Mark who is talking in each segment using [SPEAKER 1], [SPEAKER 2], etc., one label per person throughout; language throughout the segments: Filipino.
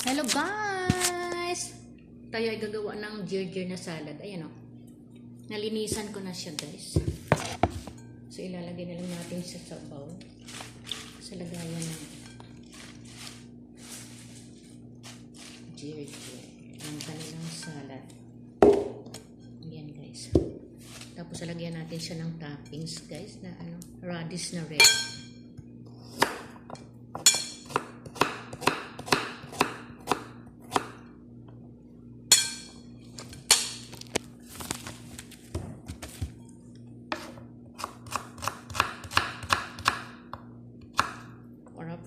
[SPEAKER 1] Hello guys! Tayo ay gagawa ng ginger na salad. Ayan o. Nalinisan ko na siya guys. So ilalagay na lang natin siya sa bowl. Sa lagayan ng ginger. Ang kanilang salad. Ayan guys. Tapos lagyan natin siya ng toppings guys na radish na red.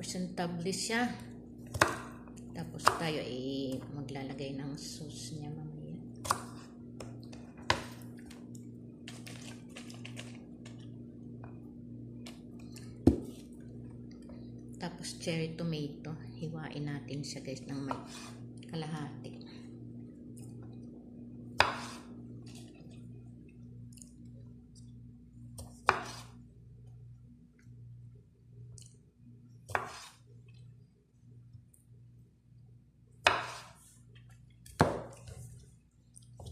[SPEAKER 1] Presentable siya. Tapos tayo ay maglalagay ng sauce niya mamaya. Tapos cherry tomato. Hiwain natin siya guys ng may kalahati.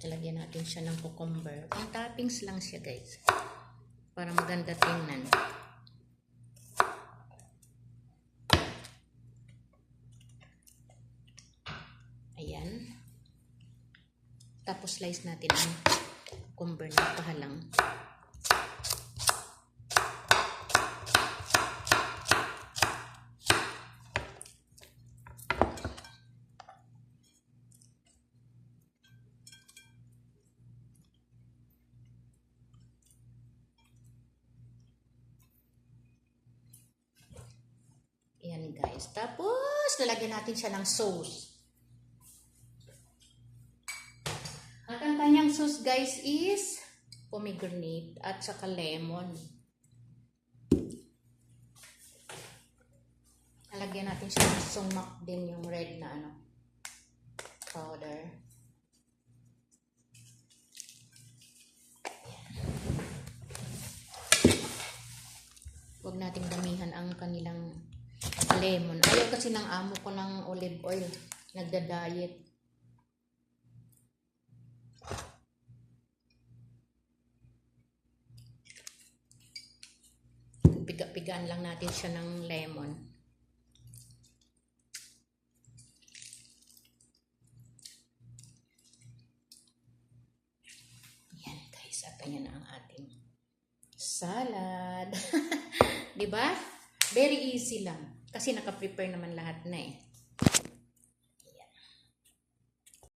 [SPEAKER 1] Lagyan natin siya ng cucumber. Pang toppings lang siya guys. Para maganda tingnan. Ayan. Tapos slice natin ang cucumber na pahalang. Ayan guys. Tapos, lalagyan natin siya ng sauce. At ang kanyang sauce guys is pomegranate at saka lemon. Lalagyan natin siya ng sumac din yung red na powder. Huwag nating damihan ang kanilang lemon. Ayaw kasi ng amo ko ng olive oil. Nagda-diet. Piga-pigaan lang natin siya ng lemon. Yan guys. At ayan na ang ating salad. Diba? Very easy lang. Kasi naka-prepare naman lahat na eh.